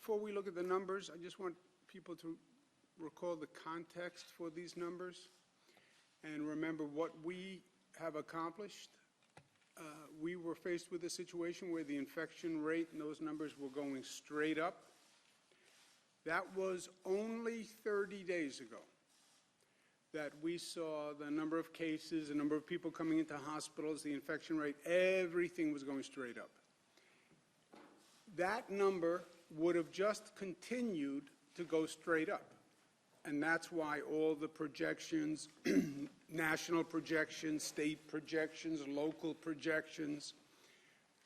before we look at the numbers, I just want people to recall the context for these numbers and remember what we have accomplished. We were faced with a situation where the infection rate and those numbers were going straight up. That was only 30 days ago that we saw the number of cases, the number of people coming into hospitals, the infection rate, everything was going straight up. That number would have just continued to go straight up. And that's why all the projections, national projections, state projections, local projections,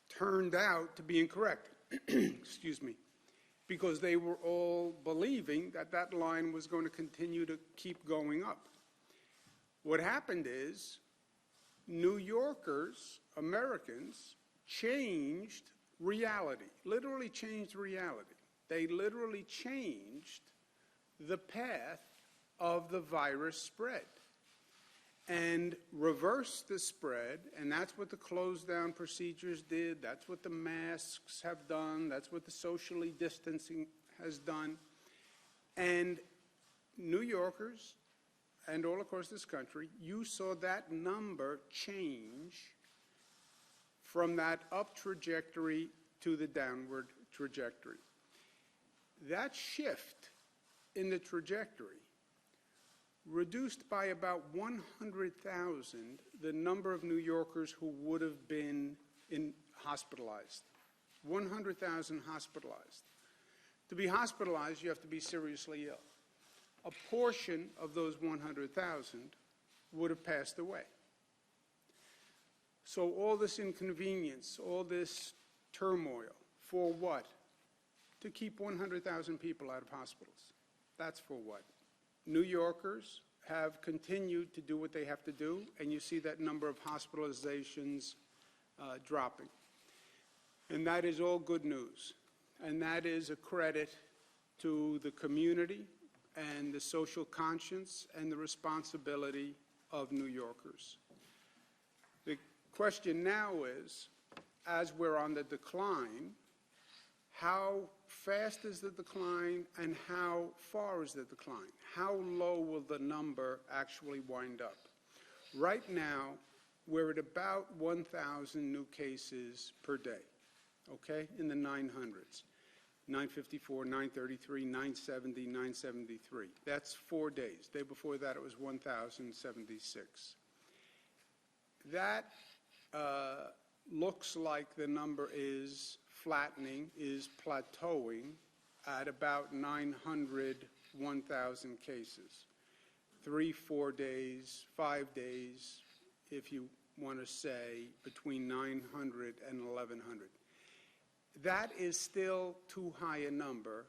turned out to be incorrect. Excuse me. Because they were all believing that that line was going to continue to keep going up. What happened is New Yorkers, Americans, changed reality, literally changed reality. They literally changed the path of the virus spread and reversed the spread, and that's what the closed down procedures did, that's what the masks have done, that's what the socially distancing has done. And New Yorkers and all across this country, you saw that number change from that up trajectory to the downward trajectory. That shift in the trajectory reduced by about 100,000 the number of New Yorkers who would have been hospitalized. 100,000 hospitalized. To be hospitalized, you have to be seriously ill. A portion of those 100,000 would have passed away. So all this inconvenience, all this turmoil, for what? To keep 100,000 people out of hospitals. That's for what? New Yorkers have continued to do what they have to do, and you see that number of hospitalizations dropping. And that is all good news. And that is a credit to the community and the social conscience and the responsibility of New Yorkers. The question now is, as we're on the decline, how fast is the decline and how far is the decline? How low will the number actually wind up? Right now, we're at about 1,000 new cases per day, okay, in the 900s. 954, 933, 970, 973. That's 4 days. The day before that, it was 1,076. That looks like the number is flattening, is plateauing at about 900, 1,000 cases. 3, 4 days, 5 days, if you want to say, between 900 and 1,100. That is still too high a number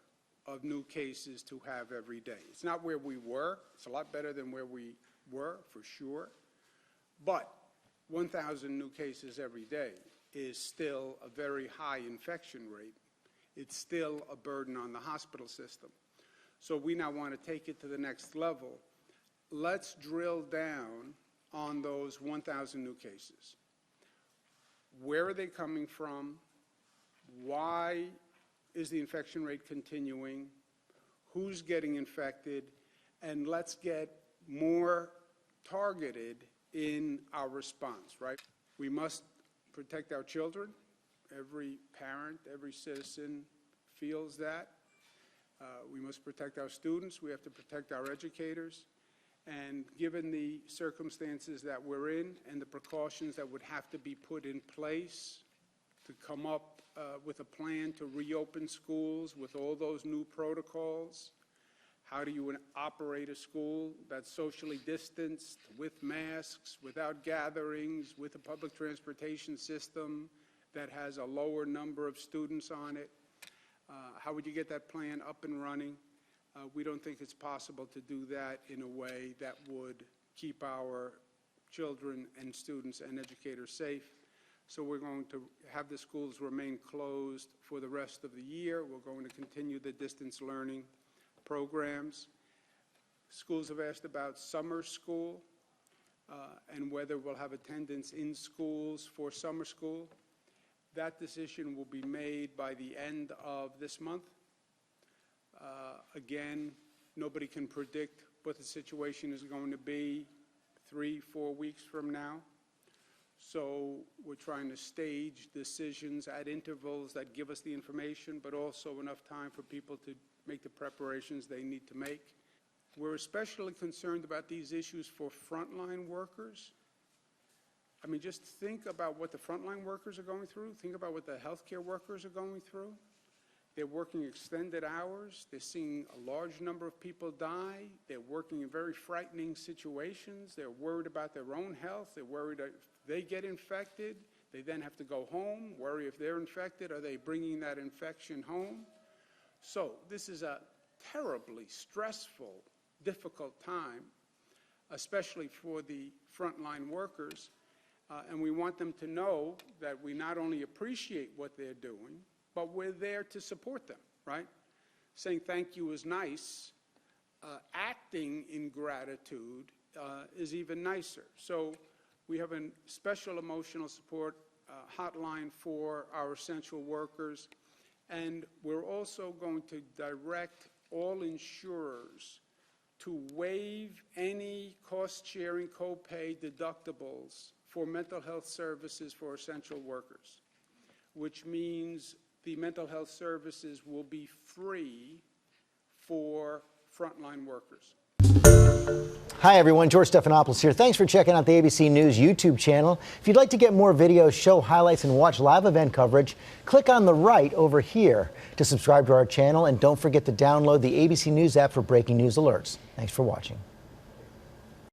of new cases to have every day. It's not where we were. It's a lot better than where we were, for sure. But 1,000 new cases every day is still a very high infection rate. It's still a burden on the hospital system. So we now want to take it to the next level. Let's drill down on those 1,000 new cases. Where are they coming from? Why is the infection rate continuing? Who's getting infected? And let's get more targeted in our response, right? We must protect our children. Every parent, every citizen feels that. We must protect our students. We have to protect our educators. And given the circumstances that we're in and the precautions that would have to be put in place to come up with a plan to reopen schools with all those new protocols, how do you operate a school that's socially distanced, with masks, without gatherings, with a public transportation system that has a lower number of students on it? How would you get that plan up and running? We don't think it's possible to do that in a way that would keep our children and students and educators safe. So we're going to have the schools remain closed for the rest of the year. We're going to continue the distance learning programs. Schools have asked about summer school and whether we'll have attendance in schools for summer school. That decision will be made by the end of this month, Again, nobody can predict what the situation is going to be 3-4 weeks from now. So we're trying to stage decisions at intervals that give us the information, but also enough time for people to make the preparations they need to make. We're especially concerned about these issues for frontline workers. I mean, just think about what the frontline workers are going through. Think about what the healthcare workers are going through. They're working extended hours. They're seeing a large number of people die. They're working in very frightening situations. They're worried about their own health. They're worried that if they get infected, they then have to go home, worry if they're infected, are they bringing that infection home? So this is a terribly stressful, difficult time, especially for the frontline workers. And we want them to know that we not only appreciate what they're doing, but we're there to support them, right? Saying thank you is nice. Acting in gratitude is even nicer. So we have a special emotional support hotline for our essential workers. And we're also going to direct all insurers to waive any cost-sharing copay deductibles for mental health services for essential workers, which means the mental health services will be free for frontline workers. Hi everyone, George Stephanopoulos here. Thanks for checking out the ABC News YouTube channel. If you'd like to get more videos, show highlights, and watch live event coverage, click on the right over here to subscribe to our channel, and don't forget to download the ABC News app for breaking news alerts. Thanks for watching.